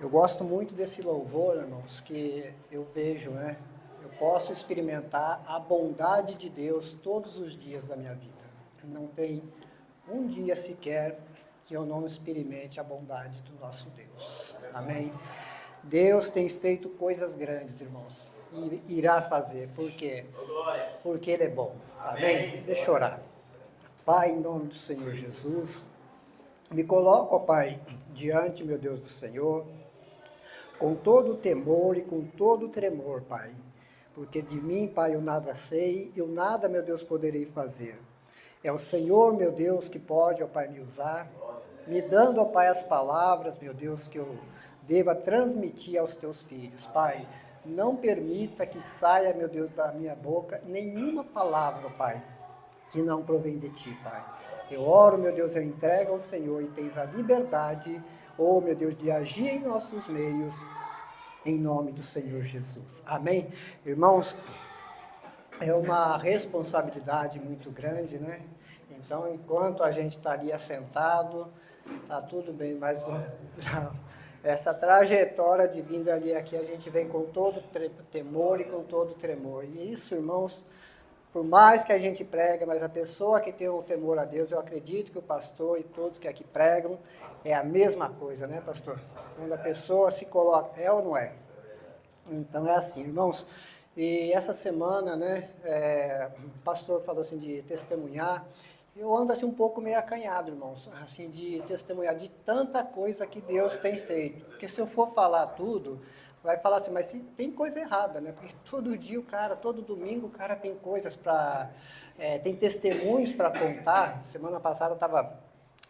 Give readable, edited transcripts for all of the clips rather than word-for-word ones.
Eu gosto muito desse louvor, irmãos, que eu vejo, né? Eu posso experimentar a bondade de Deus todos os dias da minha vida. Não tem um dia sequer que eu não experimente a bondade do nosso Deus. Amém? Deus tem feito coisas grandes, irmãos, e irá fazer. Por quê? Porque Ele é bom. Amém? Deixa eu orar. Pai, em nome do Senhor Jesus, me coloco, ó Pai, diante, meu Deus do Senhor, com todo o temor e com todo o tremor, Pai. Porque de mim, Pai, eu nada sei, eu nada, meu Deus, poderei fazer. É o Senhor, meu Deus, que pode, ó Pai, me usar, me dando, ó Pai, as palavras, meu Deus, que eu deva transmitir aos teus filhos. Pai, não permita que saia, meu Deus, da minha boca nenhuma palavra, ó Pai, que não provém de ti, Pai. Eu oro, meu Deus, eu entrego ao Senhor e tens a liberdade, oh, meu Deus, de agir em nossos meios, em nome do Senhor Jesus. Amém? Irmãos, é uma responsabilidade muito grande, né? Então, enquanto a gente está ali assentado, tá tudo bem, mas essa trajetória de vindo ali aqui, a gente vem com todo temor e com todo tremor. E isso, irmãos, por mais que a gente prega, mas a pessoa que tem o temor a Deus, eu acredito que o pastor e todos que aqui pregam, é a mesma coisa, né, pastor? Quando a pessoa se coloca, é ou não é? Então é assim, irmãos. E essa semana, né, o pastor falou assim de testemunhar. Eu ando assim um pouco meio acanhado, irmãos, assim de testemunhar de tanta coisa que Deus tem feito. Porque se eu for falar tudo, vai falar assim, mas tem coisa errada, né? Porque todo dia o cara, todo domingo o cara tem coisas para, tem testemunhos para contar. Semana passada eu estava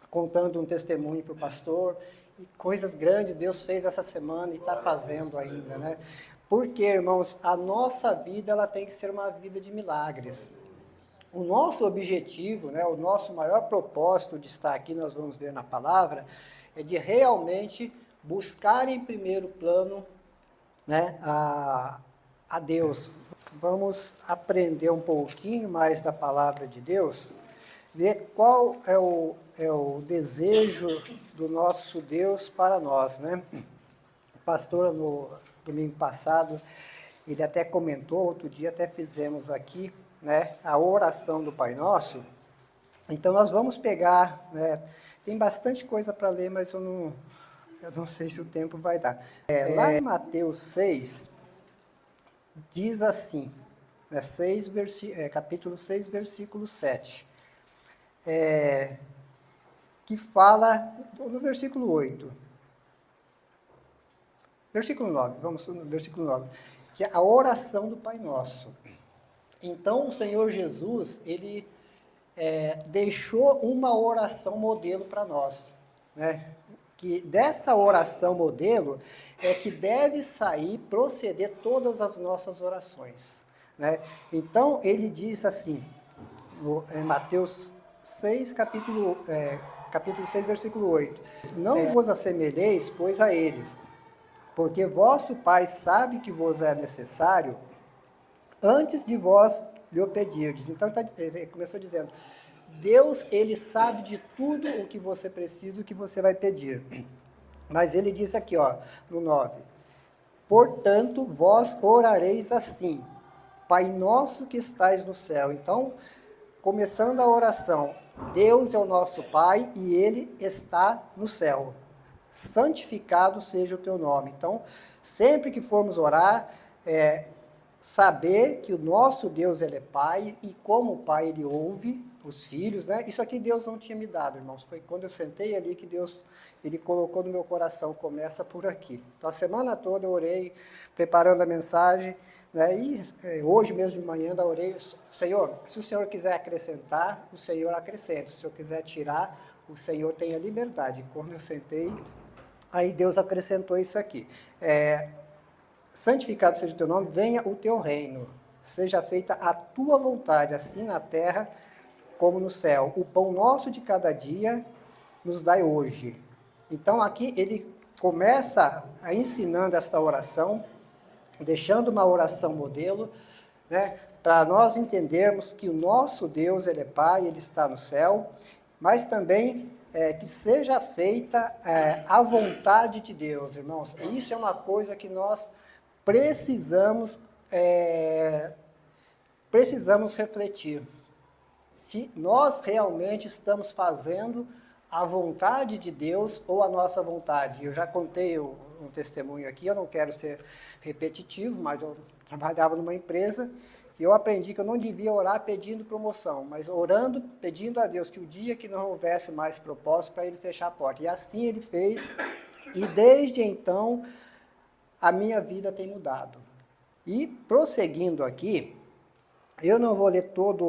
contando um testemunho para o pastor, e coisas grandes Deus fez essa semana e está fazendo ainda, né? Porque, irmãos, a nossa vida ela tem que ser uma vida de milagres. O nosso objetivo, né, o nosso maior propósito de estar aqui, nós vamos ver na palavra, é de realmente buscar em primeiro plano, né, a Deus. Vamos aprender um pouquinho mais da palavra de Deus, ver qual é o desejo do nosso Deus para nós, né? O pastor, no domingo passado, ele até comentou, outro dia até fizemos aqui, né, a oração do Pai Nosso. Então nós vamos pegar, né, tem bastante coisa para ler, mas eu não sei se o tempo vai dar. Lá em Mateus 6, diz assim, né, capítulo 6, versículo 7, que fala, no versículo 8, versículo 9, vamos no versículo 9, que é a oração do Pai Nosso. Então o Senhor Jesus, ele deixou uma oração modelo para nós, né? Que dessa oração modelo é que deve sair, proceder todas as nossas orações, né? Então ele diz assim, em Mateus 6, capítulo 6, versículo 8, não vos assemelheis, pois, a eles, porque vosso Pai sabe que vos é necessário antes de vós lhe pedirdes. Então, ele começou dizendo, Deus, ele sabe de tudo o que você precisa, o que você vai pedir. Mas ele diz aqui, ó, no 9, portanto, vós orareis assim, Pai nosso que estais no céu. Então, começando a oração, Deus é o nosso Pai e Ele está no céu. Santificado seja o teu nome. Então, sempre que formos orar, saber que o nosso Deus, ele é Pai, e como o Pai, ele ouve os filhos, né? Isso aqui Deus não tinha me dado, irmãos. Foi quando eu sentei ali que Deus, ele colocou no meu coração, começa por aqui. Então, a semana toda eu orei, preparando a mensagem, né? E hoje mesmo de manhã eu orei, Senhor, se o Senhor quiser acrescentar, o Senhor acrescenta. Se o Senhor quiser tirar, o Senhor tem a liberdade. E quando eu sentei, aí Deus acrescentou isso aqui. Santificado seja o teu nome, venha o teu reino, seja feita a tua vontade, assim na terra como no céu. O pão nosso de cada dia nos dai hoje. Então aqui ele começa ensinando esta oração, deixando uma oração modelo, né, para nós entendermos que o nosso Deus, ele é Pai, ele está no céu, mas também que seja feita a vontade de Deus, irmãos. E isso é uma coisa que nós precisamos, precisamos refletir. Se nós realmente estamos fazendo a vontade de Deus ou a nossa vontade. Eu já contei um testemunho aqui, eu não quero ser repetitivo, mas eu trabalhava numa empresa que eu aprendi que eu não devia orar pedindo promoção, mas orando, pedindo a Deus que o dia que não houvesse mais propósito, para ele fechar a porta. E assim ele fez, e desde então a minha vida tem mudado. E prosseguindo aqui, eu não vou ler todo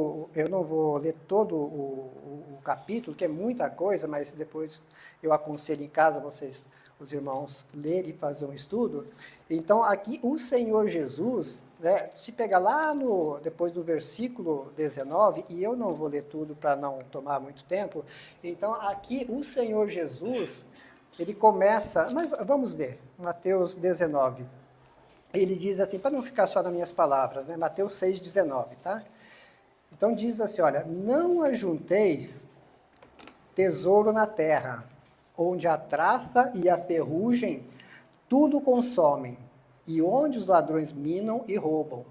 o capítulo, que é muita coisa, mas depois eu aconselho em casa vocês, os irmãos, lerem e fazer um estudo. Então, aqui o Senhor Jesus, né, se pegar lá depois do versículo 19, e eu não vou ler tudo para não tomar muito tempo, então aqui o Senhor Jesus, ele começa, mas vamos ler, Mateus 19. Ele diz assim, para não ficar só nas minhas palavras, né? Mateus 6,19, tá? Então diz assim, olha, não ajunteis tesouro na terra, onde a traça e a ferrugem tudo consomem, e onde os ladrões minam e roubam.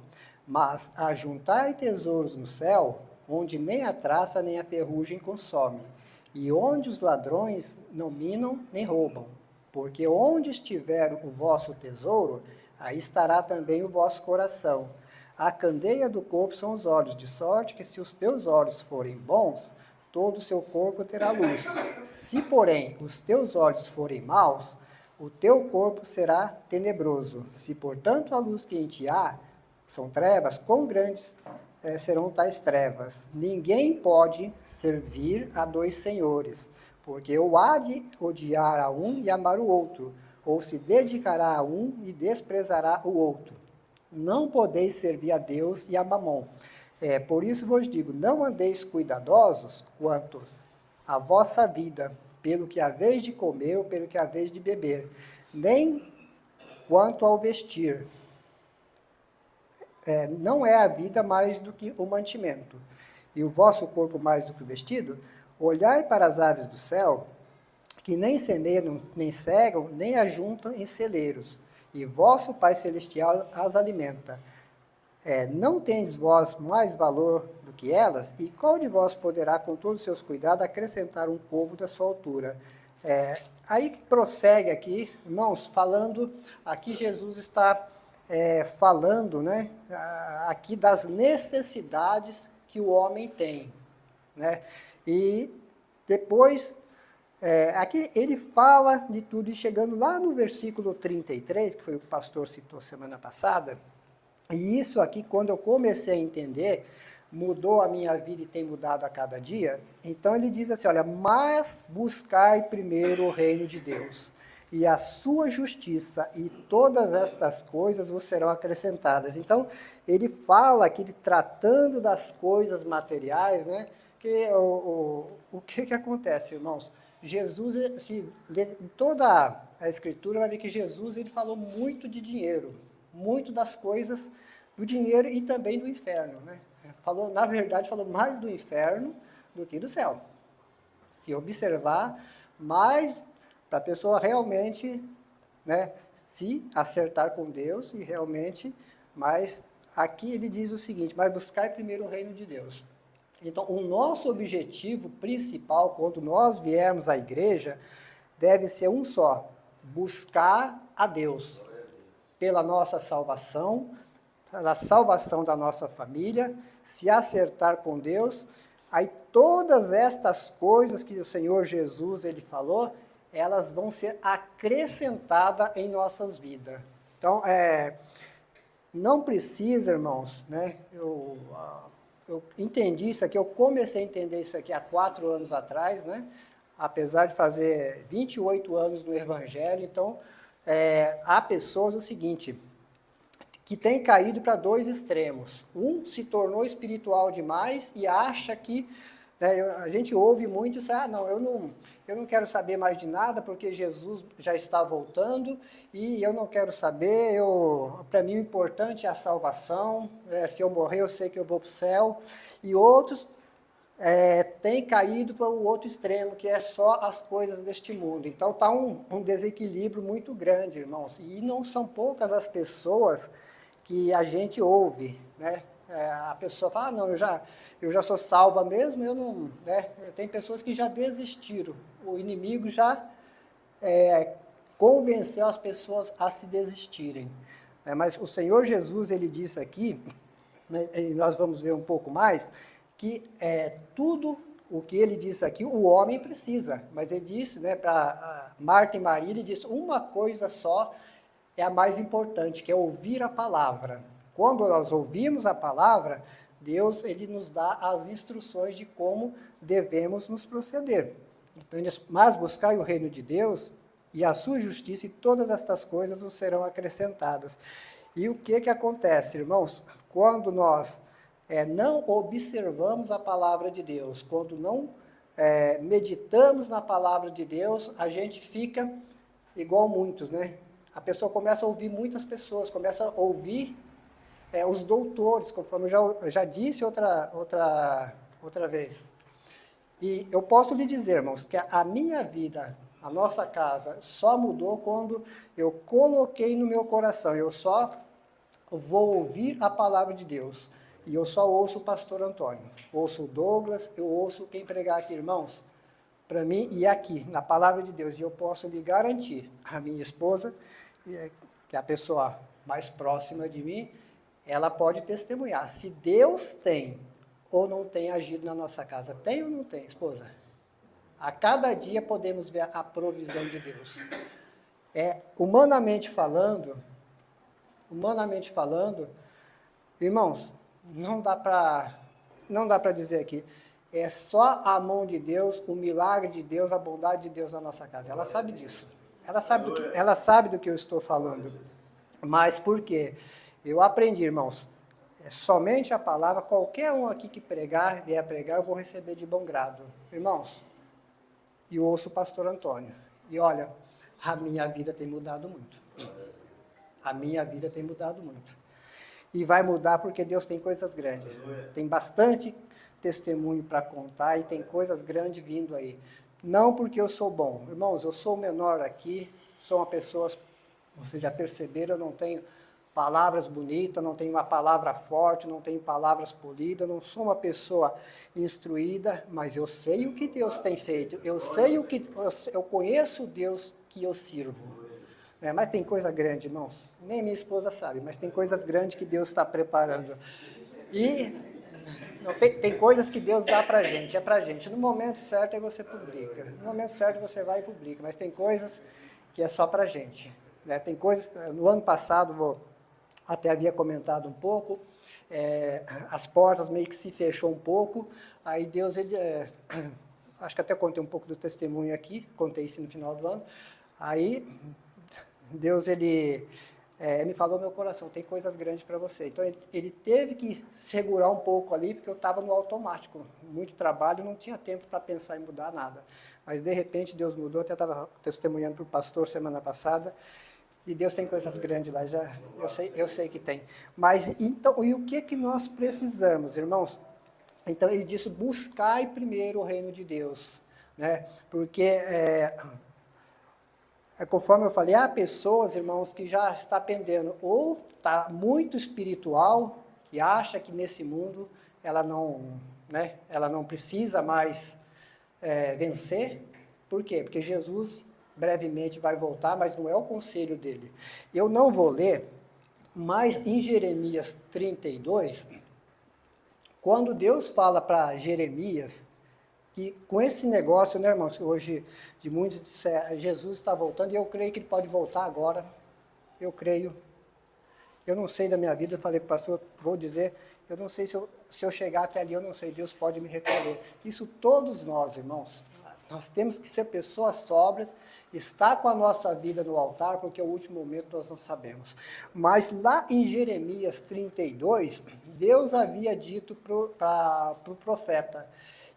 Mas ajuntai tesouros no céu, onde nem a traça nem a ferrugem consomem, e onde os ladrões não minam nem roubam. Porque onde estiver o vosso tesouro, aí estará também o vosso coração. A candeia do corpo são os olhos, de sorte que se os teus olhos forem bons, todo o seu corpo terá luz. Se, porém, os teus olhos forem maus, o teu corpo será tenebroso. Se, portanto, a luz que em ti há são trevas, quão grandes serão tais trevas? Ninguém pode servir a dois senhores, porque ou há de odiar a um e amar o outro, ou se dedicará a um e desprezará o outro. Não podeis servir a Deus e a Mamon. Por isso vos digo, não andeis cuidadosos quanto à vossa vida, pelo que haveis de comer ou pelo que haveis de beber, nem quanto ao vestir. Não é a vida mais do que o mantimento, e o vosso corpo mais do que o vestido? Olhai para as aves do céu, que nem semeiam, nem cegam, nem ajuntam em celeiros, e vosso Pai Celestial as alimenta. Não tendes vós mais valor do que elas? E qual de vós poderá, com todos os seus cuidados, acrescentar um côvado da sua altura? Aí prossegue aqui, irmãos, falando, aqui Jesus está falando, né, aqui das necessidades que o homem tem, né? E depois aqui ele fala de tudo, e chegando lá no versículo 33, que foi o que o pastor citou semana passada, e isso aqui, quando eu comecei a entender, mudou a minha vida e tem mudado a cada dia. Então ele diz assim, olha, mas buscai primeiro o reino de Deus e a sua justiça, e todas estas coisas vos serão acrescentadas. Então ele fala aqui, tratando das coisas materiais, né? Que o que acontece, irmãos? Jesus, se ler toda a Escritura, vai ver que Jesus ele falou muito de dinheiro, muito das coisas do dinheiro e também do inferno, né? Na verdade, falou mais do inferno do que do céu. Se observar, mais para a pessoa realmente, né, se acertar com Deus e realmente, mas aqui ele diz o seguinte, mas buscai primeiro o reino de Deus. Então, o nosso objetivo principal, quando nós viermos à igreja, deve ser um só, buscar a Deus, pela nossa salvação, pela salvação da nossa família, se acertar com Deus, aí todas estas coisas que o Senhor Jesus ele falou, elas vão ser acrescentadas em nossas vidas. Então, não precisa, irmãos, né? Eu entendi isso aqui, eu comecei a entender isso aqui há 4 anos atrás, né? Apesar de fazer 28 anos no Evangelho, então, há pessoas o seguinte, que têm caído para 2 extremos. Um se tornou espiritual demais e acha que, né, a gente ouve muito isso, não, eu não quero saber mais de nada porque Jesus já está voltando e eu não quero saber, para mim o importante é a salvação, se eu morrer eu sei que eu vou para o céu. E outros tem caído para o outro extremo, que é só as coisas deste mundo. Então está um desequilíbrio muito grande, irmãos. E não são poucas as pessoas que a gente ouve, né? A pessoa fala, não, eu já sou salva mesmo, eu não, né? Tem pessoas que já desistiram. O inimigo já convenceu as pessoas a se desistirem. Mas o Senhor Jesus, ele disse aqui, né, e nós vamos ver um pouco mais, que tudo o que ele disse aqui, o homem precisa. Mas ele disse, né, para Marta e Maria, ele disse, uma coisa só é a mais importante, que é ouvir a palavra. Quando nós ouvimos a palavra, Deus, ele nos dá as instruções de como devemos nos proceder. Então, mas buscai o reino de Deus e a sua justiça, e todas estas coisas nos serão acrescentadas. E o que acontece, irmãos? Quando nós não observamos a palavra de Deus, quando não meditamos na palavra de Deus, a gente fica igual muitos, né? A pessoa começa a ouvir muitas pessoas, começa a ouvir os doutores, conforme eu já disse outra vez. E eu posso lhe dizer, irmãos, que a minha vida, a nossa casa, só mudou quando eu coloquei no meu coração, eu só vou ouvir a palavra de Deus. E eu só ouço o pastor Antônio, ouço o Douglas, eu ouço quem pregar aqui, irmãos. Para mim, e aqui, na palavra de Deus, e eu posso lhe garantir, a minha esposa, que é a pessoa mais próxima de mim, ela pode testemunhar se Deus tem ou não tem agido na nossa casa. Tem ou não tem, esposa? A cada dia podemos ver a provisão de Deus. Humanamente falando, irmãos, não dá para dizer aqui, é só a mão de Deus, o milagre de Deus, a bondade de Deus na nossa casa. Ela sabe disso. Ela sabe do que eu estou falando. Mas por quê? Eu aprendi, irmãos, somente a palavra, qualquer um aqui que vier pregar, eu vou receber de bom grado. Irmãos, e eu ouço o pastor Antônio. E olha, a minha vida tem mudado muito. A minha vida tem mudado muito. E vai mudar porque Deus tem coisas grandes. Tem bastante testemunho para contar e tem coisas grandes vindo aí. Não porque eu sou bom. Irmãos, eu sou o menor aqui, sou uma pessoa, vocês já perceberam, eu não tenho palavras bonitas, não tenho uma palavra forte, não tenho palavras polidas, não sou uma pessoa instruída, mas eu sei o que Deus tem feito. Eu conheço o Deus que eu sirvo. Mas tem coisa grande, irmãos. Nem minha esposa sabe, mas tem coisas grandes que Deus está preparando. E não, tem coisas que Deus dá pra gente, é pra gente. No momento certo aí você publica. No momento certo você vai e publica. Mas tem coisas que é só pra gente. Tem coisas, no ano passado, até havia comentado um pouco, as portas meio que se fechou um pouco. Aí Deus, acho que até contei um pouco do testemunho aqui, contei isso no final do ano. Aí Deus, ele me falou no meu coração, tem coisas grandes para você. Então, ele teve que segurar um pouco ali, porque eu estava no automático. Muito trabalho, não tinha tempo para pensar em mudar nada. Mas, de repente, Deus mudou. Até estava testemunhando para o pastor semana passada. E Deus tem coisas grandes lá, eu sei que tem. Mas, então, e o que nós precisamos, irmãos? Então, ele disse, buscai primeiro o reino de Deus. Né? Porque... conforme eu falei, há pessoas, irmãos, que já está pendendo, ou está muito espiritual, que acha que nesse mundo ela não precisa mais vencer. Por quê? Porque Jesus brevemente vai voltar, mas não é o conselho dele. Eu não vou ler, mas em Jeremias 32, quando Deus fala para Jeremias, que com esse negócio, né, irmãos, hoje de muitos disseram, Jesus está voltando, e eu creio que ele pode voltar agora, eu creio. Eu não sei da minha vida, eu falei para o pastor, vou dizer, eu não sei se eu chegar até ali, eu não sei, Deus pode me recolher. Isso todos nós, irmãos, nós temos que ser pessoas sóbrias, estar com a nossa vida no altar, porque é o último momento nós não sabemos. Mas lá em Jeremias 32, Deus havia dito para o profeta,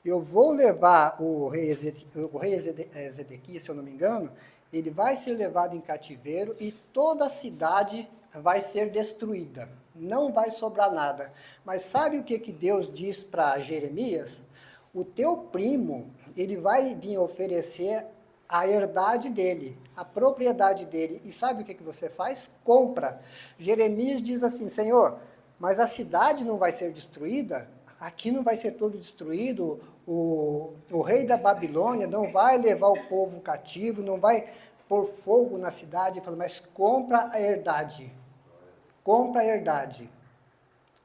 eu vou levar o rei Ezequias, se eu não me engano, ele vai ser levado em cativeiro e toda a cidade vai ser destruída. Não vai sobrar nada. Mas sabe o que Deus diz para Jeremias? o teu primo, ele vai vir oferecer a herdade dele, a propriedade dele. E sabe o que você faz? Compra. Jeremias diz assim, Senhor, mas a cidade não vai ser destruída? Aqui não vai ser todo destruído? O rei da Babilônia não vai levar o povo cativo, não vai pôr fogo na cidade? Ele fala, mas compra a herdade. Compra a herdade.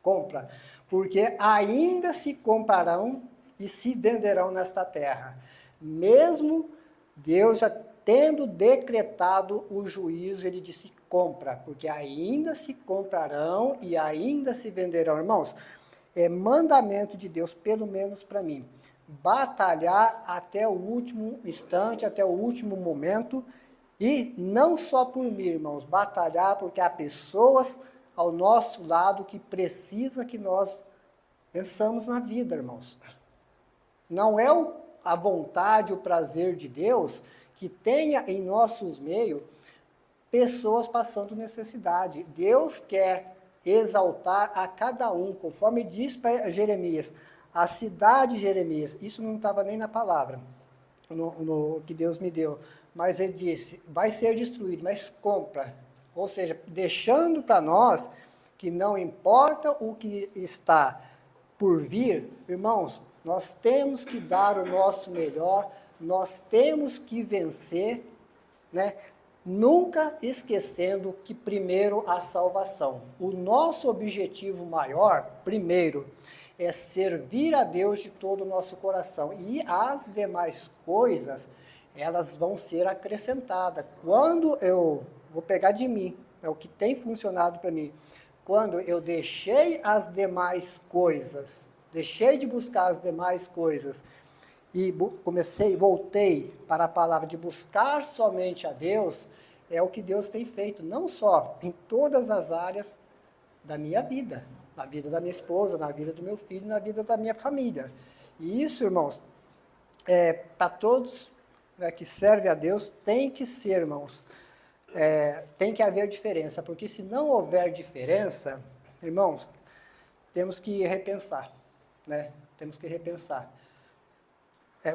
Compra. Porque ainda se comprarão e se venderão nesta terra. Mesmo Deus já tendo decretado o juízo, ele disse, compra, porque ainda se comprarão e ainda se venderão. Irmãos, é mandamento de Deus, pelo menos para mim, batalhar até o último instante, até o último momento, e não só por mim, irmãos, batalhar porque há pessoas ao nosso lado que precisa que nós pensamos na vida, irmãos. Não é a vontade, o prazer de Deus que tenha em nossos meios pessoas passando necessidade. Deus quer exaltar a cada um, conforme diz para Jeremias, a cidade de Jeremias, isso não estava nem na palavra, no que Deus me deu, mas ele disse, vai ser destruído, mas compra. Ou seja, deixando para nós que não importa o que está por vir, irmãos, nós temos que dar o nosso melhor, nós temos que vencer, né? Nunca esquecendo que primeiro a salvação. O nosso objetivo maior, primeiro, é servir a Deus de todo o nosso coração. E as demais coisas, elas vão ser acrescentadas. Quando eu vou pegar de mim, é o que tem funcionado para mim. Quando eu deixei as demais coisas, deixei de buscar as demais coisas e voltei para a palavra de buscar somente a Deus, é o que Deus tem feito, não só em todas as áreas da minha vida, na vida da minha esposa, na vida do meu filho, na vida da minha família. E isso, irmãos, para todos, né, que servem a Deus, tem que ser, irmãos, tem que haver diferença, porque se não houver diferença, irmãos, temos que repensar, né? Temos que repensar.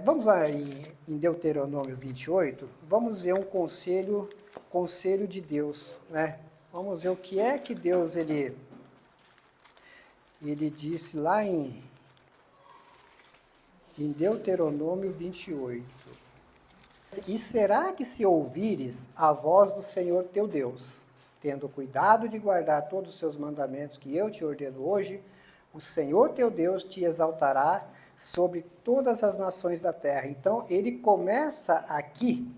Vamos lá em Deuteronômio 28, vamos ver um conselho de Deus, né? Vamos ver o que é que Deus ele disse lá em Deuteronômio 28. E será que se ouvires a voz do Senhor teu Deus, tendo cuidado de guardar todos os seus mandamentos que eu te ordeno hoje, o Senhor teu Deus te exaltará sobre todas as nações da terra. Então, ele começa aqui,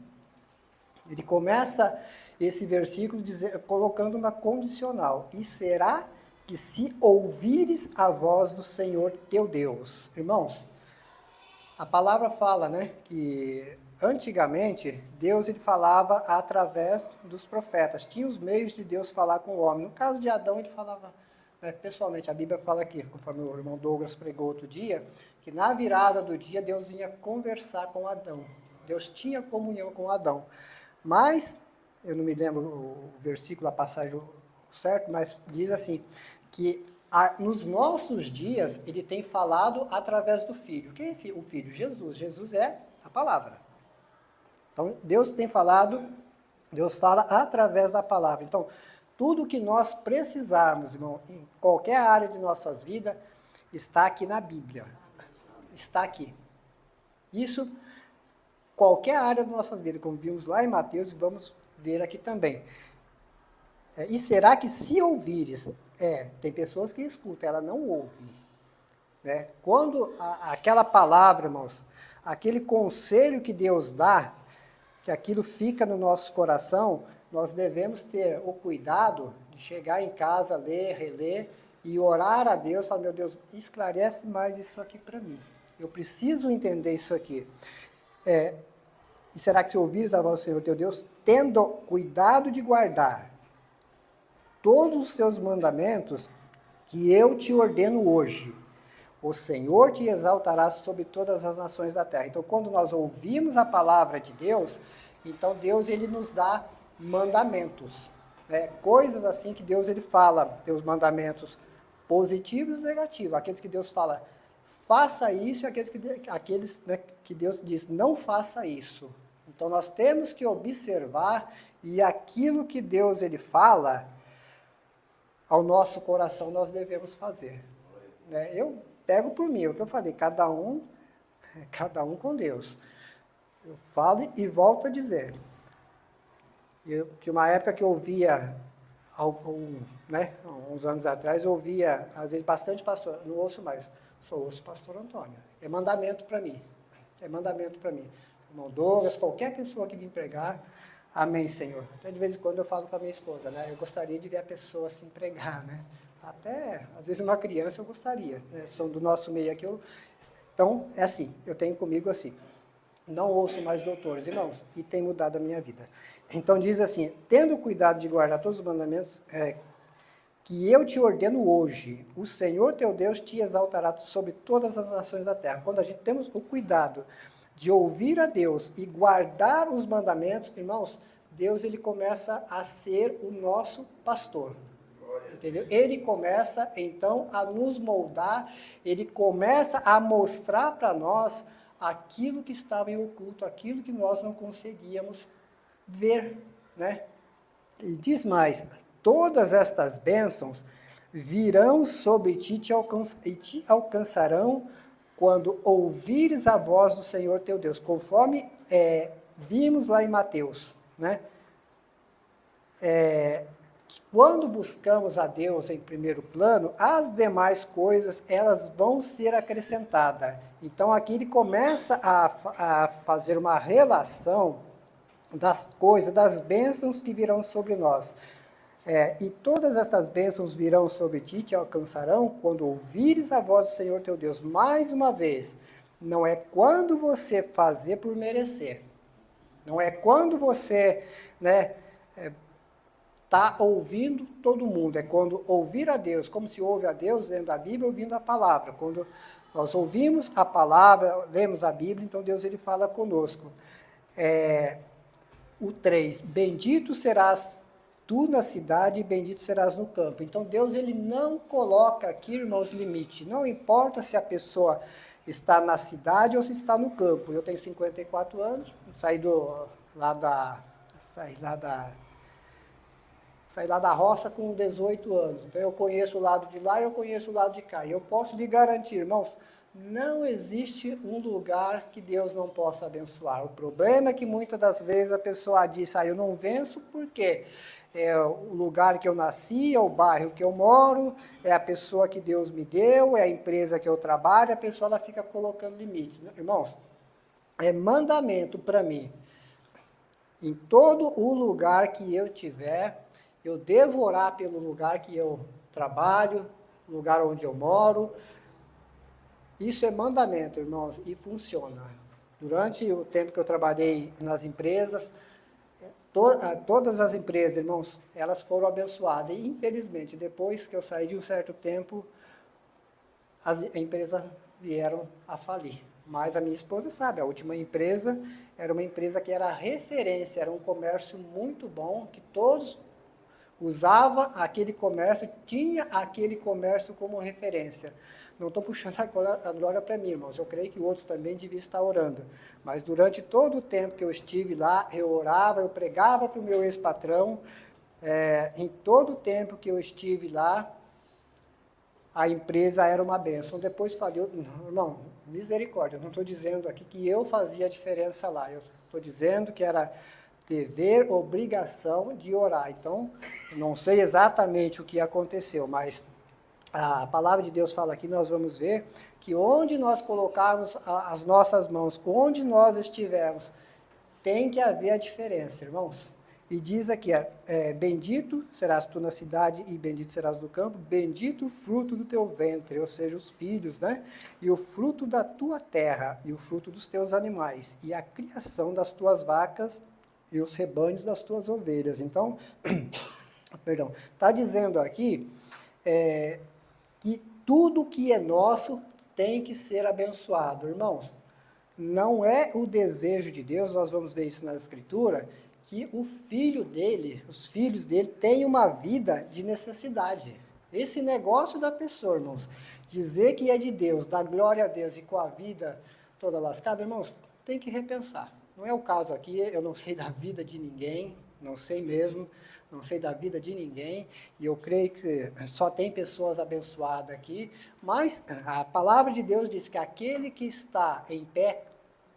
ele começa esse versículo colocando uma condicional. E será que se ouvires a voz do Senhor teu Deus? Irmãos, a palavra fala, né, que antigamente Deus ele falava através dos profetas. Tinha os meios de Deus falar com o homem. No caso de Adão, ele falava pessoalmente. A Bíblia fala aqui, conforme o irmão Douglas pregou outro dia, que na virada do dia Deus vinha conversar com Adão. Deus tinha comunhão com Adão. Mas, eu não me lembro o versículo, a passagem certo, mas diz assim, que nos nossos dias ele tem falado através do Filho. Quem é o Filho? Jesus. Jesus é a palavra. Então, Deus tem falado, Deus fala através da palavra. Então, tudo que nós precisarmos, irmão, em qualquer área de nossas vidas, está aqui na Bíblia. Está aqui. Isso, qualquer área de nossas vidas, como vimos lá em Mateus, e vamos ver aqui também. E será que se ouvires, tem pessoas que escutam, ela não ouve. Né? Quando aquela palavra, irmãos, aquele conselho que Deus dá, que aquilo fica no nosso coração, nós devemos ter o cuidado de chegar em casa, ler, reler e orar a Deus, falar, meu Deus, esclarece mais isso aqui para mim. Eu preciso entender isso aqui. E será que se ouvires a voz do Senhor teu Deus, tendo cuidado de guardar todos os teus mandamentos que eu te ordeno hoje, o Senhor te exaltará sobre todas as nações da terra. Então, quando nós ouvimos a palavra de Deus, então Deus ele nos dá mandamentos, né? Coisas assim que Deus ele fala, tem os mandamentos positivos e negativos, aqueles que Deus fala, faça isso, e aqueles né, que Deus diz, não faça isso. Então, nós temos que observar, e aquilo que Deus ele fala ao nosso coração, nós devemos fazer. Né? Eu pego por mim, é o que eu falei, cada um com Deus. Eu falo e volto a dizer. Tinha uma época que eu ouvia, uns anos atrás, eu ouvia, às vezes, bastante pastor, não ouço mais, só ouço o pastor Antônio. É mandamento para mim. É mandamento para mim. Irmão Douglas, qualquer pessoa que me pregar, amém, Senhor. Até de vez em quando eu falo com a minha esposa, né? Eu gostaria de ver a pessoa assim pregar, né? Até, às vezes, uma criança eu gostaria, né? São do nosso meio aqui. Então, é assim, eu tenho comigo assim. Não ouço mais doutores, irmãos, e tem mudado a minha vida. Então, diz assim, tendo cuidado de guardar todos os mandamentos que eu te ordeno hoje, o Senhor teu Deus te exaltará sobre todas as nações da terra. Quando a gente temos o cuidado de ouvir a Deus e guardar os mandamentos, irmãos, Deus ele começa a ser o nosso pastor. Entendeu? Ele começa, então, a nos moldar, ele começa a mostrar para nós aquilo que estava em oculto, aquilo que nós não conseguíamos ver, né? E diz mais, todas estas bênçãos virão sobre ti e te alcançarão quando ouvires a voz do Senhor teu Deus, conforme vimos lá em Mateus, né? Quando buscamos a Deus em primeiro plano, as demais coisas, elas vão ser acrescentadas. Então, aqui ele começa a fazer uma relação das coisas, das bênçãos que virão sobre nós. E todas estas bênçãos virão sobre ti, te alcançarão, quando ouvires a voz do Senhor teu Deus. Mais uma vez, não é quando você fazer por merecer. Não é quando você, está ouvindo todo mundo. É quando ouvir a Deus, como se ouve a Deus dentro da Bíblia, ouvindo a palavra. Quando nós ouvimos a palavra, lemos a Bíblia, então Deus ele fala conosco. O 3, bendito serás tu na cidade e bendito serás no campo. Então Deus ele não coloca aqui, irmãos, limite. Não importa se a pessoa está na cidade ou se está no campo. Eu tenho 54 anos, saí lá da roça com 18 anos. Então eu conheço o lado de lá e eu conheço o lado de cá. E eu posso lhe garantir, irmãos, não existe um lugar que Deus não possa abençoar. O problema é que muitas das vezes a pessoa diz, eu não venço porque é o lugar que eu nasci, é o bairro que eu moro, é a pessoa que Deus me deu, é a empresa que eu trabalho, a pessoa ela fica colocando limites. Né? Irmãos, é mandamento para mim. Em todo o lugar que eu tiver, eu devo orar pelo lugar que eu trabalho, lugar onde eu moro. Isso é mandamento, irmãos, e funciona. Durante o tempo que eu trabalhei nas empresas, todas as empresas, irmãos, elas foram abençoadas. E, infelizmente, depois que eu saí de um certo tempo, as empresas vieram a falir. Mas a minha esposa sabe, a última empresa era uma empresa que era referência, era um comércio muito bom, que todos usavam aquele comércio, tinha aquele comércio como referência. Não estou puxando a glória para mim, irmãos. Eu creio que outros também deviam estar orando. Mas durante todo o tempo que eu estive lá, eu orava, eu pregava para o meu ex-patrão. Em todo o tempo que eu estive lá, a empresa era uma bênção. Depois falhou. Irmão, misericórdia. Eu não estou dizendo aqui que eu fazia a diferença lá. Eu estou dizendo que era dever, obrigação de orar. Então, não sei exatamente o que aconteceu, mas a palavra de Deus fala aqui, nós vamos ver que onde nós colocarmos as nossas mãos, onde nós estivermos, tem que haver a diferença, irmãos. E diz aqui, bendito serás tu na cidade e bendito serás no campo, bendito o fruto do teu ventre, ou seja, os filhos, né? E o fruto da tua terra, e o fruto dos teus animais, e a criação das tuas vacas, e os rebanhos das tuas ovelhas. Então, perdão, está dizendo aqui que tudo que é nosso tem que ser abençoado. Irmãos, não é o desejo de Deus, nós vamos ver isso na Escritura, que os filhos dele tenham uma vida de necessidade. Esse negócio da pessoa, irmãos, dizer que é de Deus, dar glória a Deus e com a vida toda lascada, irmãos, tem que repensar. Não é o caso aqui, eu não sei da vida de ninguém, não sei mesmo, não sei da vida de ninguém, e eu creio que só tem pessoas abençoadas aqui, mas a palavra de Deus diz que aquele que está em pé,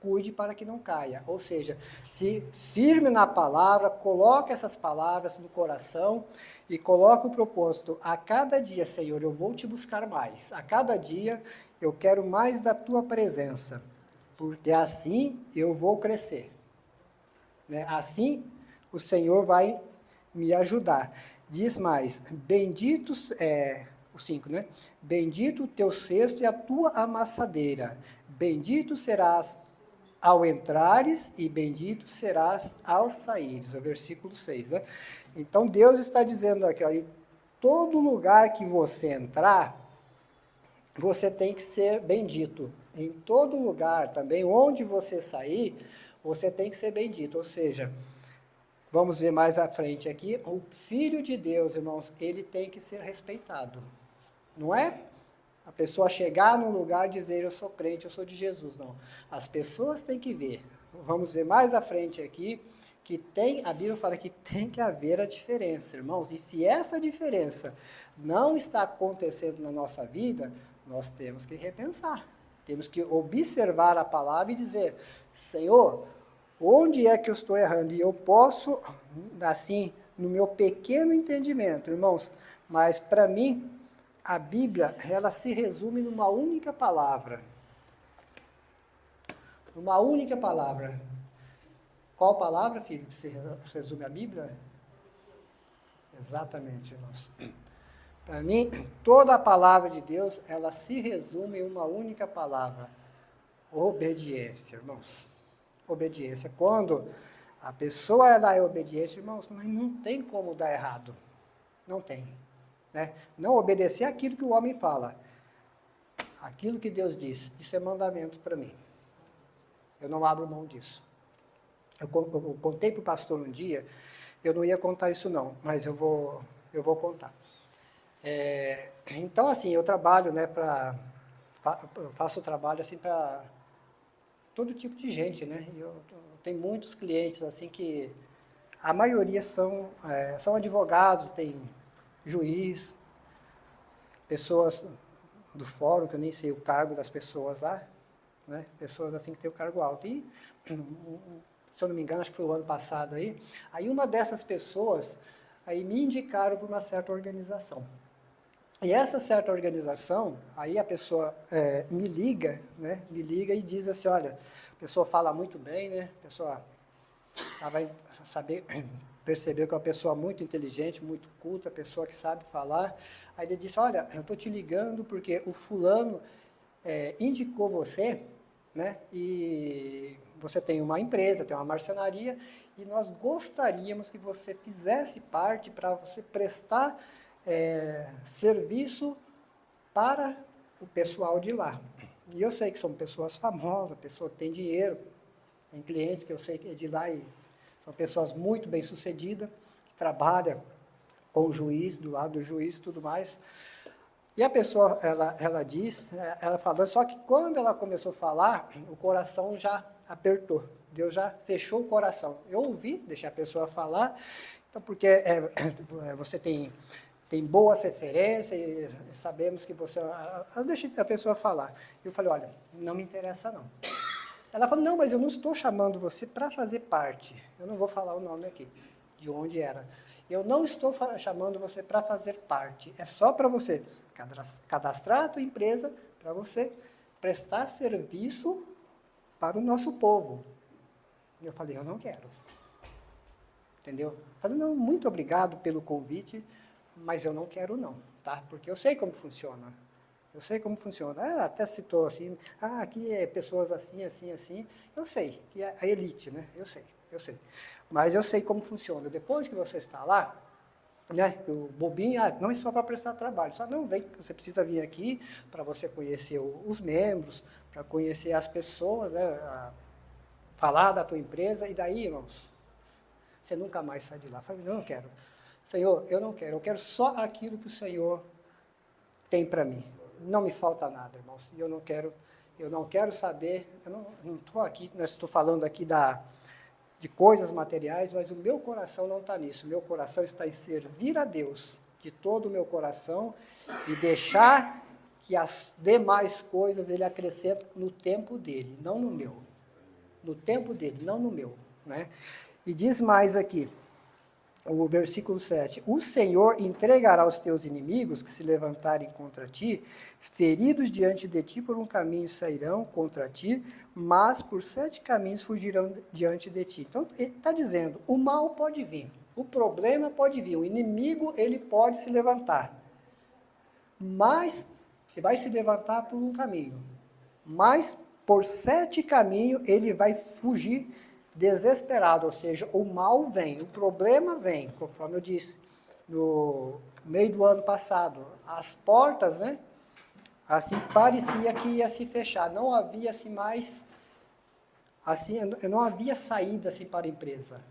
cuide para que não caia. Ou seja, se firme na palavra, coloque essas palavras no coração e coloque o propósito. A cada dia, Senhor, eu vou te buscar mais. A cada dia eu quero mais da tua presença, porque assim eu vou crescer. Né? Assim o Senhor vai me ajudar. Diz mais, benditos, o 5, né? Bendito o teu cesto e a tua amassadeira. Bendito serás ao entrares e bendito serás ao saíres. O versículo 6, né? Então Deus está dizendo aqui, ó, em todo lugar que você entrar, você tem que ser bendito. Em todo lugar também, onde você sair, você tem que ser bendito. Ou seja, vamos ver mais à frente aqui, o Filho de Deus, irmãos, ele tem que ser respeitado. Não é a pessoa chegar num lugar e dizer, eu sou crente, eu sou de Jesus. Não. As pessoas têm que ver. Vamos ver mais à frente aqui, que tem, a Bíblia fala que tem que haver a diferença, irmãos. E se essa diferença não está acontecendo na nossa vida, nós temos que repensar. Temos que observar a palavra e dizer, Senhor, onde é que eu estou errando? E eu posso, assim, no meu pequeno entendimento, irmãos, mas para mim, a Bíblia, ela se resume numa única palavra. Uma única palavra. Qual palavra, filho, que se resume a Bíblia? Exatamente, irmãos. Para mim, toda a palavra de Deus, ela se resume em uma única palavra. Obediência, irmãos. Obediência. Quando a pessoa ela é obediente, irmãos, mas não tem como dar errado. Não tem. Né? Não obedecer aquilo que o homem fala. Aquilo que Deus diz. Isso é mandamento para mim. Eu não abro mão disso. Eu contei para o pastor um dia, eu não ia contar isso não, mas eu vou contar. Então, assim, eu trabalho, né, eu faço trabalho assim para todo tipo de gente, né? Eu tenho muitos clientes assim que a maioria são advogados, tem juiz, pessoas do fórum, que eu nem sei o cargo das pessoas lá, né? Pessoas assim que têm o cargo alto. E, se eu não me engano, acho que foi o ano passado aí uma dessas pessoas aí me indicaram para uma certa organização. E essa certa organização, aí a pessoa me liga, né? Me liga e diz assim, olha, a pessoa fala muito bem, né? A pessoa vai saber perceber que é uma pessoa muito inteligente, muito culta, pessoa que sabe falar. Aí ele disse, olha, eu estou te ligando porque o fulano indicou você, né? E você tem uma empresa, tem uma marcenaria, e nós gostaríamos que você fizesse parte para você prestar serviço para o pessoal de lá. E eu sei que são pessoas famosas, pessoas que têm dinheiro, tem clientes que eu sei que é de lá e são pessoas muito bem-sucedidas, que trabalham com o juiz, do lado do juiz e tudo mais. E a pessoa, ela diz, ela falou, só que quando ela começou a falar, o coração já apertou. Deus já fechou o coração. Eu ouvi, deixei a pessoa falar, então, porque você tem boas referências e sabemos que você... Eu deixei a pessoa falar. Eu falei, olha, não me interessa não. Ela falou, não, mas eu não estou chamando você para fazer parte. Eu não vou falar o nome aqui, de onde era. Eu não estou chamando você para fazer parte. É só para você cadastrar a tua empresa, para você prestar serviço para o nosso povo. Eu falei, eu não quero. Entendeu? Eu falei, não, muito obrigado pelo convite, mas eu não quero não, tá? Porque eu sei como funciona. Eu sei como funciona. Até citou assim, aqui é pessoas assim, assim, assim. Eu sei, que é a elite, né? Eu sei. Mas eu sei como funciona. Depois que você está lá, né, o bobinho, não é só para prestar trabalho. Só não, você precisa vir aqui para você conhecer os membros, para conhecer as pessoas, né, falar da tua empresa, e daí, irmãos, você nunca mais sai de lá. Eu falei, não, eu quero. Senhor, eu não quero. Eu quero só aquilo que o Senhor tem para mim. Não me falta nada, irmãos. E eu não quero saber, eu não estou aqui, não estou falando aqui de coisas materiais, mas o meu coração não está nisso. O meu coração está em servir a Deus de todo o meu coração e deixar que as demais coisas Ele acrescenta no tempo dele, não no meu. No tempo dele, não no meu. Né? E diz mais aqui, o versículo 7, o Senhor entregará os teus inimigos que se levantarem contra ti, feridos diante de ti por um caminho sairão contra ti, mas por 7 caminhos fugirão diante de ti. Então, ele está dizendo, o mal pode vir, o problema pode vir, o inimigo ele pode se levantar, mas ele vai se levantar por um caminho, mas por 7 caminhos ele vai fugir desesperado, ou seja, o mal vem, o problema vem, conforme eu disse, no meio do ano passado, as portas, né, assim, parecia que ia se fechar, não havia assim mais, assim, não havia saída assim para a empresa,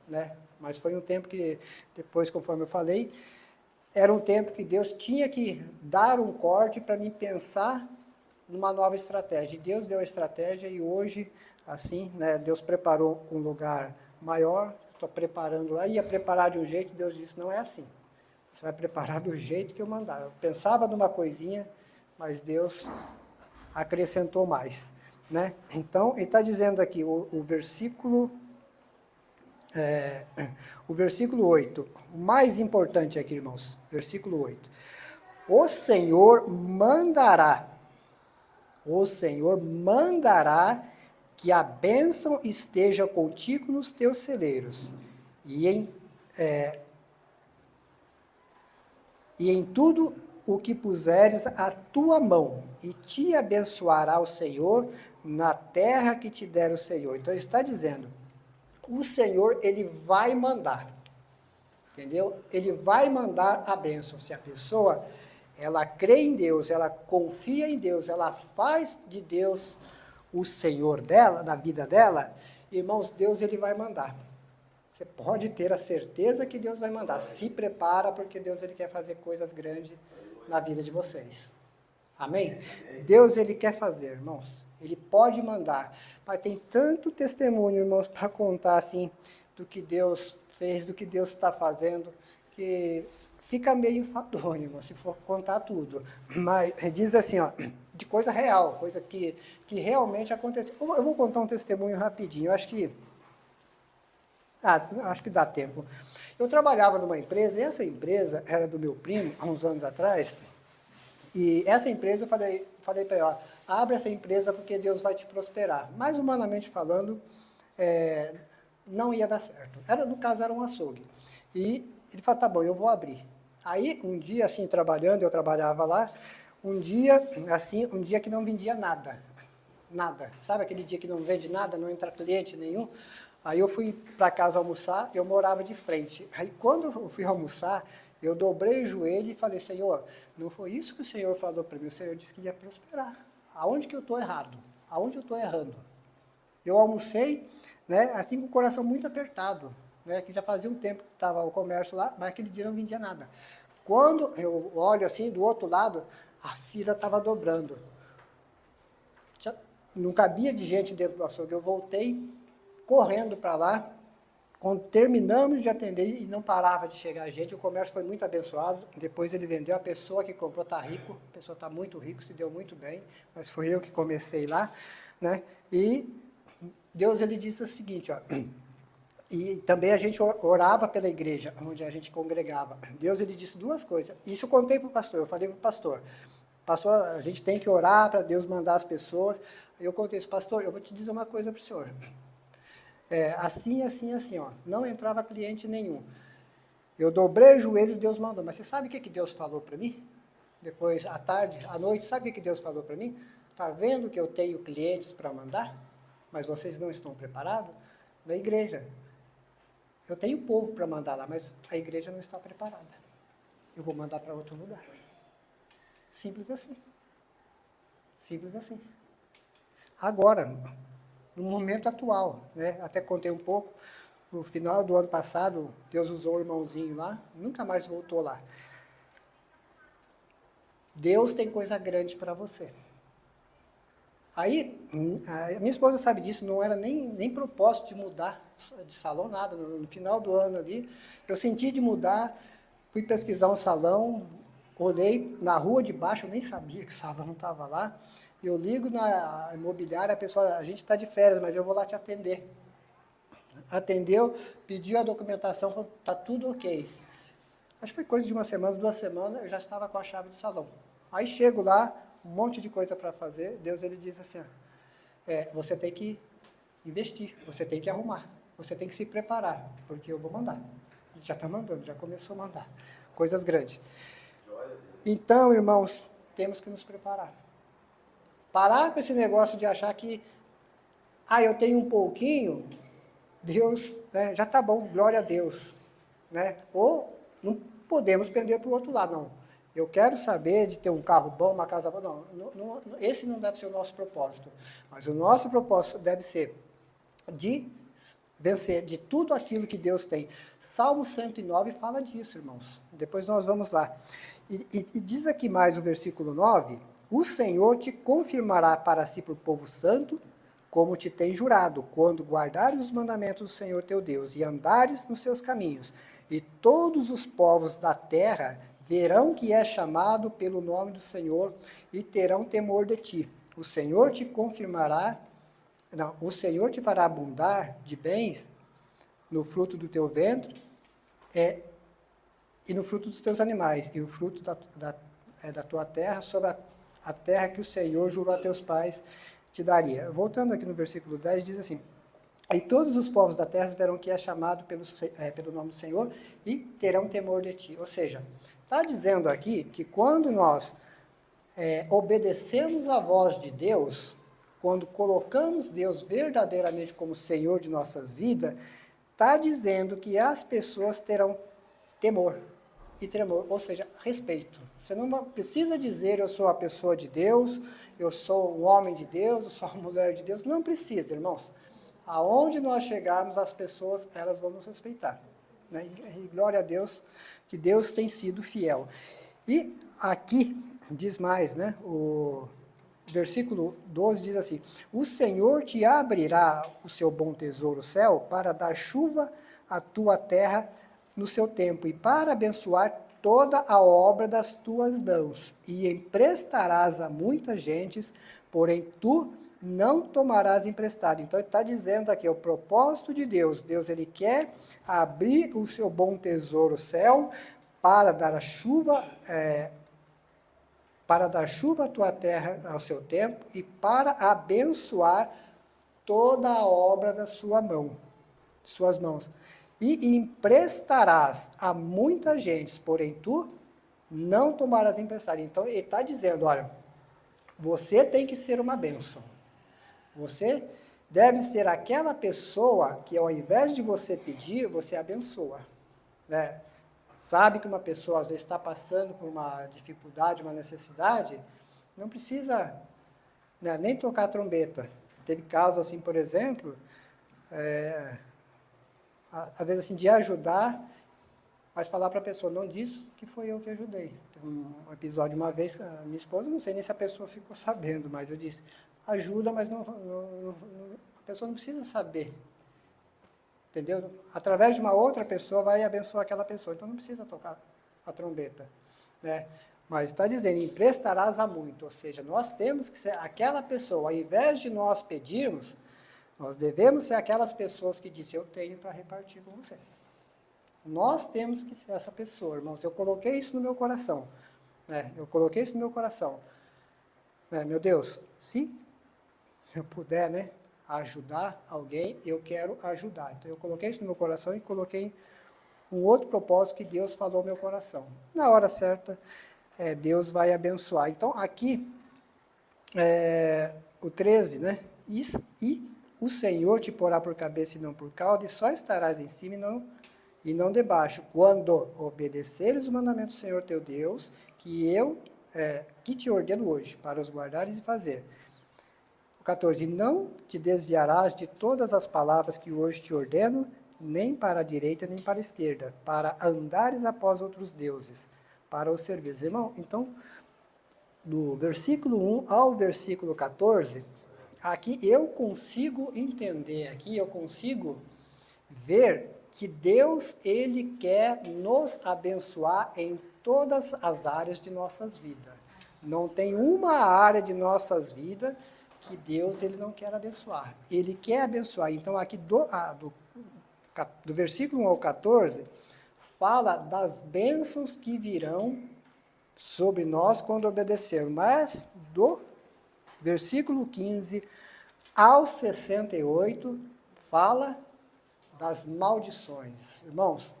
né, mas foi um tempo que, depois, conforme eu falei, era um tempo que Deus tinha que dar um corte para mim pensar numa nova estratégia, e Deus deu a estratégia e hoje, assim, né, Deus preparou um lugar maior, estou preparando lá, ia preparar de um jeito, Deus disse, não é assim, você vai preparar do jeito que eu mandar. Eu pensava numa coisinha, mas Deus acrescentou mais. Né? Então, ele está dizendo aqui, o versículo 8, o mais importante aqui, irmãos, versículo 8. O Senhor mandará que a bênção esteja contigo nos teus celeiros, e em tudo o que puseres a tua mão, e te abençoará o Senhor na terra que te der o Senhor. Então, ele está dizendo, o Senhor, ele vai mandar, entendeu? Ele vai mandar a bênção. Se a pessoa, ela crê em Deus, ela confia em Deus, ela faz de Deus o Senhor dela, da vida dela, irmãos, Deus ele vai mandar. Você pode ter a certeza que Deus vai mandar. Se prepara, porque Deus ele quer fazer coisas grandes na vida de vocês. Amém? Deus ele quer fazer, irmãos. Ele pode mandar. Mas tem tanto testemunho, irmãos, para contar assim, do que Deus fez, do que Deus está fazendo, que fica meio enfadonho, irmão, se for contar tudo. Mas diz assim, ó, de coisa real, coisa que realmente aconteceu. Eu vou contar um testemunho rapidinho, eu acho que dá tempo. Eu trabalhava numa empresa, e essa empresa era do meu primo, há uns anos atrás, e essa empresa eu falei para ele, ó, abre essa empresa porque Deus vai te prosperar. Mas humanamente falando, não ia dar certo. No caso era um açougue. E ele falou, tá bom, eu vou abrir. Aí, um dia, assim, trabalhando, eu trabalhava lá, um dia que não vendia nada. Nada. Sabe aquele dia que não vende nada, não entra cliente nenhum? Aí eu fui para casa almoçar, eu morava de frente. Aí quando eu fui almoçar, eu dobrei o joelho e falei, Senhor, não foi isso que o Senhor falou para mim, o Senhor disse que ia prosperar. Aonde que eu estou errado? Aonde eu estou errando? Eu almocei, né, assim com o coração muito apertado, né, que já fazia um tempo que estava o comércio lá, mas aquele dia não vendia nada. Quando eu olho assim, do outro lado, a fila estava dobrando. Não cabia de gente dentro do açougue, eu voltei correndo para lá, quando terminamos de atender e não parava de chegar gente, o comércio foi muito abençoado, depois ele vendeu, a pessoa que comprou está rico, a pessoa está muito rico, se deu muito bem, mas foi eu que comecei lá, né, e Deus ele disse o seguinte, ó, e também a gente orava pela igreja, onde a gente congregava, Deus ele disse duas coisas, isso eu contei para o pastor, eu falei para o pastor, a gente tem que orar para Deus mandar as pessoas, eu contei isso, pastor, eu vou te dizer uma coisa para o senhor, assim, ó, não entrava cliente nenhum. Eu dobrei os joelhos, Deus mandou. Mas você sabe o que Deus falou para mim? Depois, à tarde, à noite, sabe o que Deus falou para mim? Está vendo que eu tenho clientes para mandar? Mas vocês não estão preparados? Na igreja. Eu tenho povo para mandar lá, mas a igreja não está preparada. Eu vou mandar para outro lugar. Simples assim. Simples assim. Agora, no momento atual, né? Até contei um pouco, no final do ano passado, Deus usou um irmãozinho lá, nunca mais voltou lá. Deus tem coisa grande para você. Aí, a minha esposa sabe disso, não era nem propósito de mudar de salão, nada. No final do ano ali, eu senti de mudar, fui pesquisar um salão, olhei na rua de baixo, eu nem sabia que o salão estava lá. Eu ligo na imobiliária, a pessoa, a gente está de férias, mas eu vou lá te atender. Atendeu, pediu a documentação, falou, está tudo ok. Acho que foi coisa de uma semana, 2 semanas, eu já estava com a chave do salão. Aí chego lá, um monte de coisa para fazer, Deus ele diz assim, você tem que investir, você tem que arrumar, você tem que se preparar, porque eu vou mandar. Ele já está mandando, já começou a mandar. Coisas grandes. Então, irmãos, temos que nos preparar. Parar com esse negócio de achar que, eu tenho um pouquinho, Deus, né, já está bom, glória a Deus. Né? Ou não podemos pender para o outro lado, não. Eu quero saber de ter um carro bom, uma casa boa. Não, esse não deve ser o nosso propósito. Mas o nosso propósito deve ser de vencer de tudo aquilo que Deus tem. Salmo 109 fala disso, irmãos. Depois nós vamos lá. E diz aqui mais o versículo 9, o Senhor te confirmará para si por povo santo, como te tem jurado, quando guardares os mandamentos do Senhor teu Deus e andares nos seus caminhos. E todos os povos da terra verão que é chamado pelo nome do Senhor e terão temor de ti. O Senhor te confirmará, o Senhor te fará abundar de bens no fruto do teu ventre e no fruto dos teus animais, e o fruto da tua terra sobre a terra que o Senhor jurou a teus pais te daria. Voltando aqui no versículo 10, diz assim, e todos os povos da terra verão que é chamado pelo nome do Senhor e terão temor de ti. Ou seja, está dizendo aqui que quando nós obedecemos a voz de Deus, quando colocamos Deus verdadeiramente como Senhor de nossas vidas, está dizendo que as pessoas terão temor e tremor, ou seja, respeito. Você não precisa dizer eu sou a pessoa de Deus, eu sou um homem de Deus, eu sou uma mulher de Deus. Não precisa, irmãos. Aonde nós chegarmos, as pessoas, elas vão nos respeitar. Né? E glória a Deus, que Deus tem sido fiel. E aqui diz mais, né? O versículo 12 diz assim, o Senhor te abrirá o seu bom tesouro, o céu, para dar chuva à tua terra no seu tempo, e para abençoar toda a obra das tuas mãos, e emprestarás a muitas gentes, porém tu não tomarás emprestado. Então ele está dizendo aqui, o propósito de Deus, ele quer abrir o seu bom tesouro, o céu, para dar a chuva, à tua terra ao seu tempo, e para abençoar toda a obra da sua mão, de suas mãos. E emprestarás a muita gente, porém tu não tomarás emprestado. Então ele está dizendo, olha, você tem que ser uma bênção. Você deve ser aquela pessoa que ao invés de você pedir, você abençoa. Né? Sabe que uma pessoa às vezes está passando por uma dificuldade, uma necessidade, não precisa, né, nem tocar a trombeta. Teve casos assim, por exemplo, às vezes assim, de ajudar, mas falar para a pessoa, não diz que foi eu que ajudei. Teve um episódio uma vez, a minha esposa, não sei nem se a pessoa ficou sabendo, mas eu disse, ajuda, mas a pessoa não precisa saber. Entendeu? Através de uma outra pessoa vai abençoar aquela pessoa. Então não precisa tocar a trombeta. Né? Mas está dizendo, emprestarás a muito. Ou seja, nós temos que ser aquela pessoa, ao invés de nós pedirmos, nós devemos ser aquelas pessoas que dizem, eu tenho para repartir com você. Nós temos que ser essa pessoa, irmãos. Eu coloquei isso no meu coração. Né? Eu coloquei isso no meu coração. Né? Meu Deus, se eu puder, né, ajudar alguém, eu quero ajudar. Então eu coloquei isso no meu coração e coloquei um outro propósito que Deus falou no meu coração. Na hora certa, Deus vai abençoar. Então aqui, o 13, né? E o Senhor te porá por cabeça e não por cauda, e só estarás em cima e não debaixo, quando obedeceres os mandamentos do Senhor teu Deus, que te ordeno hoje, para os guardares e fazer. 14, e não te desviarás de todas as palavras que hoje te ordeno, nem para a direita, nem para a esquerda, para andares após outros deuses, para os servires. Irmão, então, do versículo 1 ao versículo 14, aqui eu consigo entender, aqui eu consigo ver que Deus, Ele quer nos abençoar em todas as áreas de nossas vidas. Não tem uma área de nossas vidas que Deus, Ele não quer abençoar. Ele quer abençoar. Então, aqui do versículo 1 ao 14, fala das bênçãos que virão sobre nós quando obedecermos. Mas, do versículo 15 ao 68, fala das maldições. Irmãos,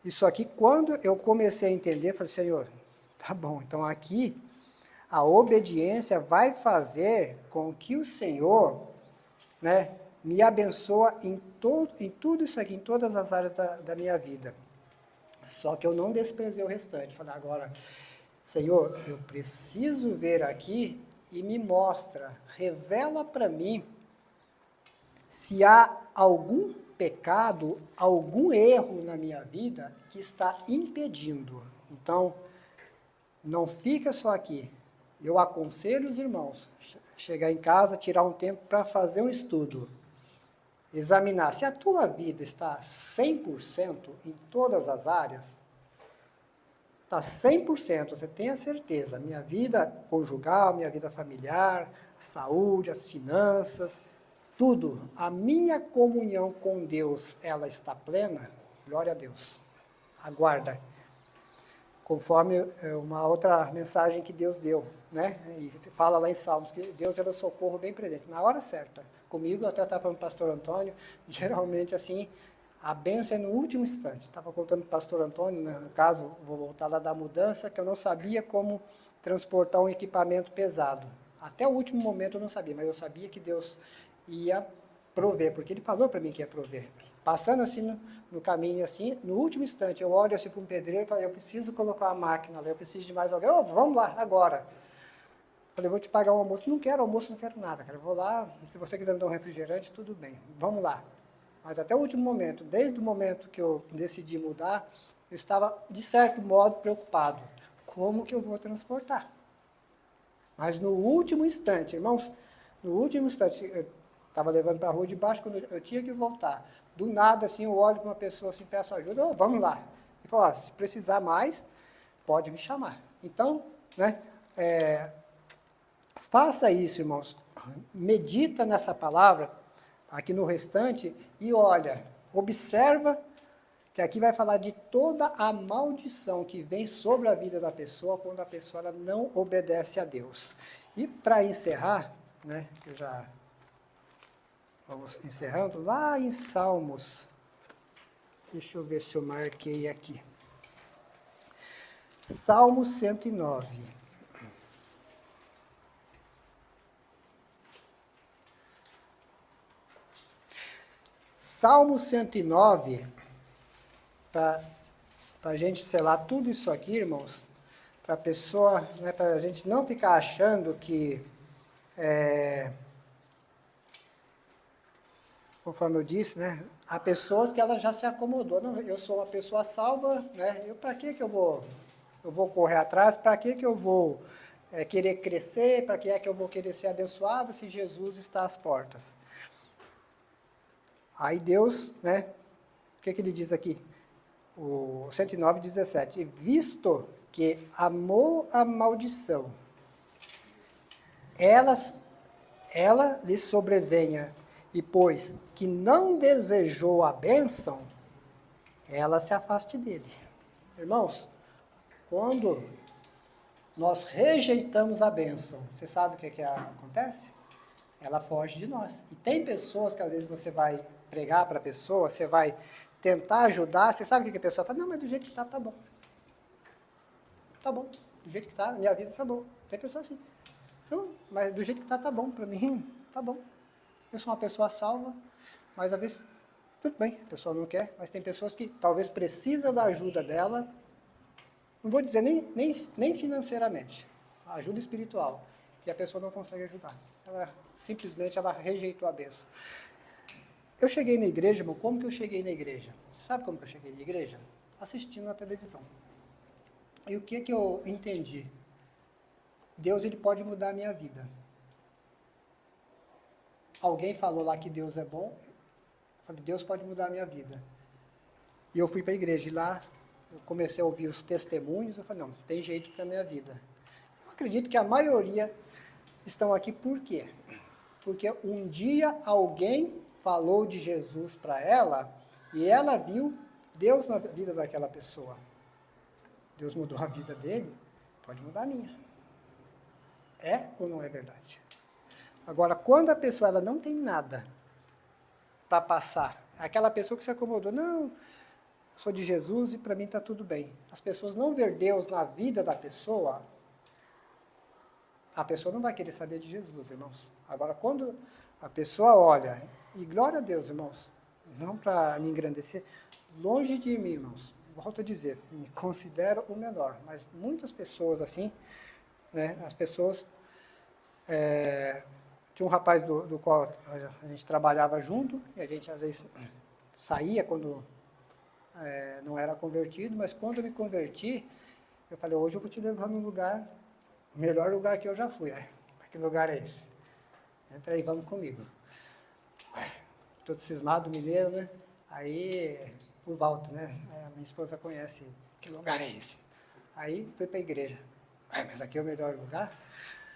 isso aqui, quando eu comecei a entender, falei, Senhor, tá bom, então aqui a obediência vai fazer com que o Senhor, né, me abençoa em tudo isso aqui, em todas as áreas da minha vida. Só que eu não desprezei o restante. Falei, agora, Senhor, eu preciso ver aqui e me mostra, revela para mim se há algum pecado, algum erro na minha vida que está impedindo. Então, não fica só aqui. Eu aconselho os irmãos, chegar em casa, tirar um tempo para fazer um estudo. Examinar se a tua vida está 100% em todas as áreas. Está 100%, você tem a certeza. Minha vida conjugal, minha vida familiar, saúde, as finanças, tudo. A minha comunhão com Deus, ela está plena? Glória a Deus. Aguarda. Conforme uma outra mensagem que Deus deu, né? E fala lá em Salmos que Deus era o socorro bem presente, na hora certa. Comigo, eu até estava falando com o pastor Antônio, geralmente assim, a bênção é no último instante. Estava contando para o pastor Antônio, né, no caso, vou voltar lá da mudança, que eu não sabia como transportar um equipamento pesado. Até o último momento eu não sabia, mas eu sabia que Deus ia prover, porque Ele falou para mim que ia prover. Passando assim no caminho, assim, no último instante, eu olho assim para um pedreiro e falo, eu preciso colocar uma máquina lá, eu preciso de mais alguém. Oh, vamos lá, agora. Falei, vou te pagar um almoço. Não quero almoço, não quero nada, cara. Eu vou lá, se você quiser me dar um refrigerante, tudo bem. Vamos lá. Mas até o último momento, desde o momento que eu decidi mudar, eu estava, de certo modo, preocupado. Como que eu vou transportar? Mas no último instante, irmãos, no último instante, eu estava levando para a rua de baixo, quando eu tinha que voltar. Do nada, assim, eu olho para uma pessoa assim, peço ajuda, oh, vamos lá. Ele falou, se precisar mais, pode me chamar. Então, né, faça isso, irmãos. Medita nessa palavra, aqui no restante, e olha, observa que aqui vai falar de toda a maldição que vem sobre a vida da pessoa quando a pessoa ela não obedece a Deus. E para encerrar, né, eu já vamos encerrando, lá em Salmos, deixa eu ver se eu marquei aqui. Salmo 109. Salmo 109, para a gente selar tudo isso aqui, irmãos, para a pessoa, né, para a gente não ficar achando que, conforme eu disse, né, há pessoas que ela já se acomodou. Não, eu sou uma pessoa salva, né, para que eu vou correr atrás, para que eu vou querer crescer, para que é que eu vou querer ser abençoado se Jesus está às portas? Aí Deus, né, o que ele diz aqui? O 109, 17. Visto que amou a maldição, ela lhe sobrevenha, e pois que não desejou a bênção, ela se afaste dele. Irmãos, quando nós rejeitamos a bênção, você sabe o que acontece? Ela foge de nós. E tem pessoas que às vezes você vai pregar para a pessoa, você vai tentar ajudar, você sabe o que a pessoa fala? Não, mas do jeito que tá bom. Tá bom, do jeito que tá, minha vida tá bom. Tem pessoa assim. Não, mas do jeito que tá bom, para mim, tá bom. Eu sou uma pessoa salva, mas às vezes, tudo bem, a pessoa não quer, mas tem pessoas que talvez precisam da ajuda dela, não vou dizer nem financeiramente, ajuda espiritual, e a pessoa não consegue ajudar. Simplesmente ela rejeitou a bênção. Eu cheguei na igreja, irmão, como que eu cheguei na igreja? Sabe como que eu cheguei na igreja? Assistindo na televisão. E o que eu entendi? Deus ele pode mudar a minha vida. Alguém falou lá que Deus é bom, eu falei, Deus pode mudar a minha vida. E eu fui para a igreja, e lá eu comecei a ouvir os testemunhos, eu falei, não, tem jeito para a minha vida. Eu acredito que a maioria estão aqui por quê? Porque um dia alguém falou de Jesus para ela, e ela viu Deus na vida daquela pessoa. Deus mudou a vida dele, pode mudar a minha. É ou não é verdade? Agora, quando a pessoa ela não tem nada para passar, aquela pessoa que se acomodou, não, eu sou de Jesus e para mim está tudo bem. As pessoas não ver Deus na vida da pessoa, a pessoa não vai querer saber de Jesus, irmãos. Agora, quando a pessoa olha, e glória a Deus, irmãos, não para me engrandecer, longe de mim, irmãos, volto a dizer, me considero o menor, mas muitas pessoas assim, né, as pessoas, tinha um rapaz do qual a gente trabalhava junto, e a gente às vezes saía quando não era convertido, mas quando eu me converti, eu falei, hoje eu vou te levar num lugar, o melhor lugar que eu já fui. Que lugar é esse? Entra aí, vamos comigo. Todo cismado, mineiro, né? Aí, o Walter, né? A minha esposa conhece, que lugar é esse? Aí, fui para a igreja. Mas aqui é o melhor lugar?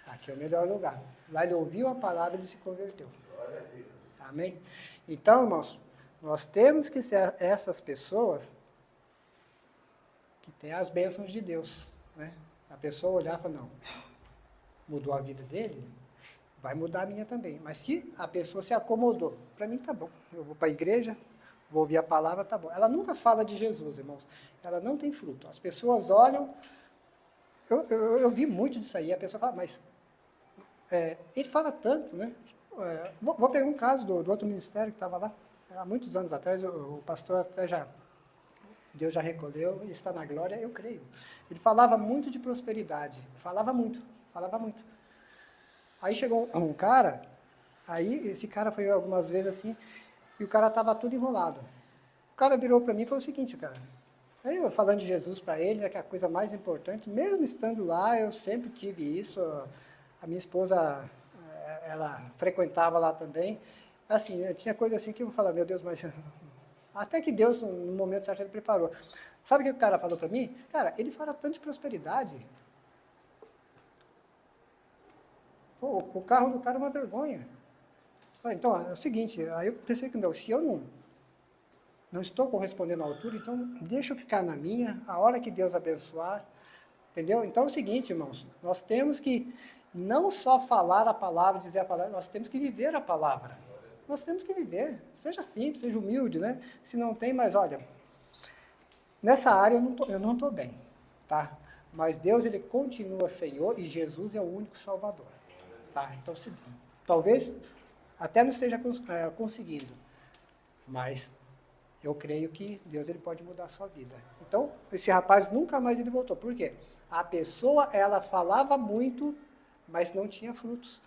Aqui é o melhor lugar. Lá ele ouviu a palavra e ele se converteu. Glória a Deus. Amém? Então, irmãos, nós temos que ser essas pessoas que têm as bênçãos de Deus, né? A pessoa olhar e falar, não, mudou a vida dele, vai mudar a minha também. Mas se a pessoa se acomodou, para mim tá bom, eu vou para a igreja, vou ouvir a palavra, tá bom. Ela nunca fala de Jesus, irmãos, ela não tem fruto. As pessoas olham, eu vi muito disso aí, a pessoa fala, mas ele fala tanto, né? Vou pegar um caso do outro ministério que estava lá, há muitos anos atrás, o pastor até já, Deus já recolheu e está na glória, eu creio. Ele falava muito de prosperidade, falava muito. Aí chegou um cara, aí esse cara foi algumas vezes assim, e o cara estava tudo enrolado. O cara virou para mim e falou o seguinte, cara, aí eu falando de Jesus para ele, que é a coisa mais importante, mesmo estando lá, eu sempre tive isso, a minha esposa, ela frequentava lá também, assim, tinha coisa assim que eu falava, meu Deus, mas até que Deus, no momento certo, ele preparou. Sabe o que o cara falou para mim? Cara, ele fala tanto de prosperidade. Pô, o carro do cara é uma vergonha. Então, é o seguinte, aí eu pensei que, se eu não estou correspondendo à altura, então deixa eu ficar na minha, a hora que Deus abençoar, entendeu? Então é o seguinte, irmãos, nós temos que não só falar a palavra, dizer a palavra, nós temos que viver a palavra. Nós temos que viver, seja simples, seja humilde, né? Se não tem, mas olha, nessa área eu não estou bem, tá? Mas Deus, ele continua Senhor e Jesus é o único Salvador, tá? Então, talvez até não esteja conseguindo, mas eu creio que Deus, ele pode mudar a sua vida. Então, esse rapaz nunca mais ele voltou. Por quê? A pessoa, ela falava muito, mas não tinha frutos.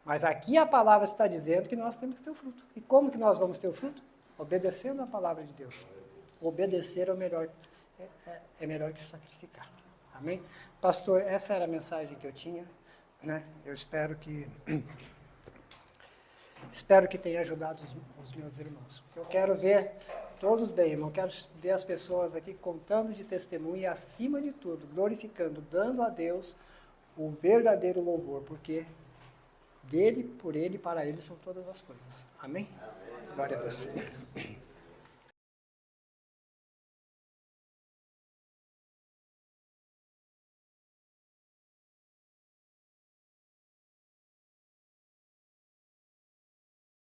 Mas aqui a palavra está dizendo que nós temos que ter o fruto. E como que nós vamos ter o fruto? Obedecendo a palavra de Deus. Obedecer é melhor que sacrificar. Amém? Pastor, essa era a mensagem que eu tinha, né? Eu espero que tenha ajudado os meus irmãos. Eu quero ver todos bem, irmão. Eu quero ver as pessoas aqui contando de testemunho e, acima de tudo, glorificando, dando a Deus o verdadeiro louvor, porque dele, por ele e para ele são todas as coisas. Amém? Glória a Deus.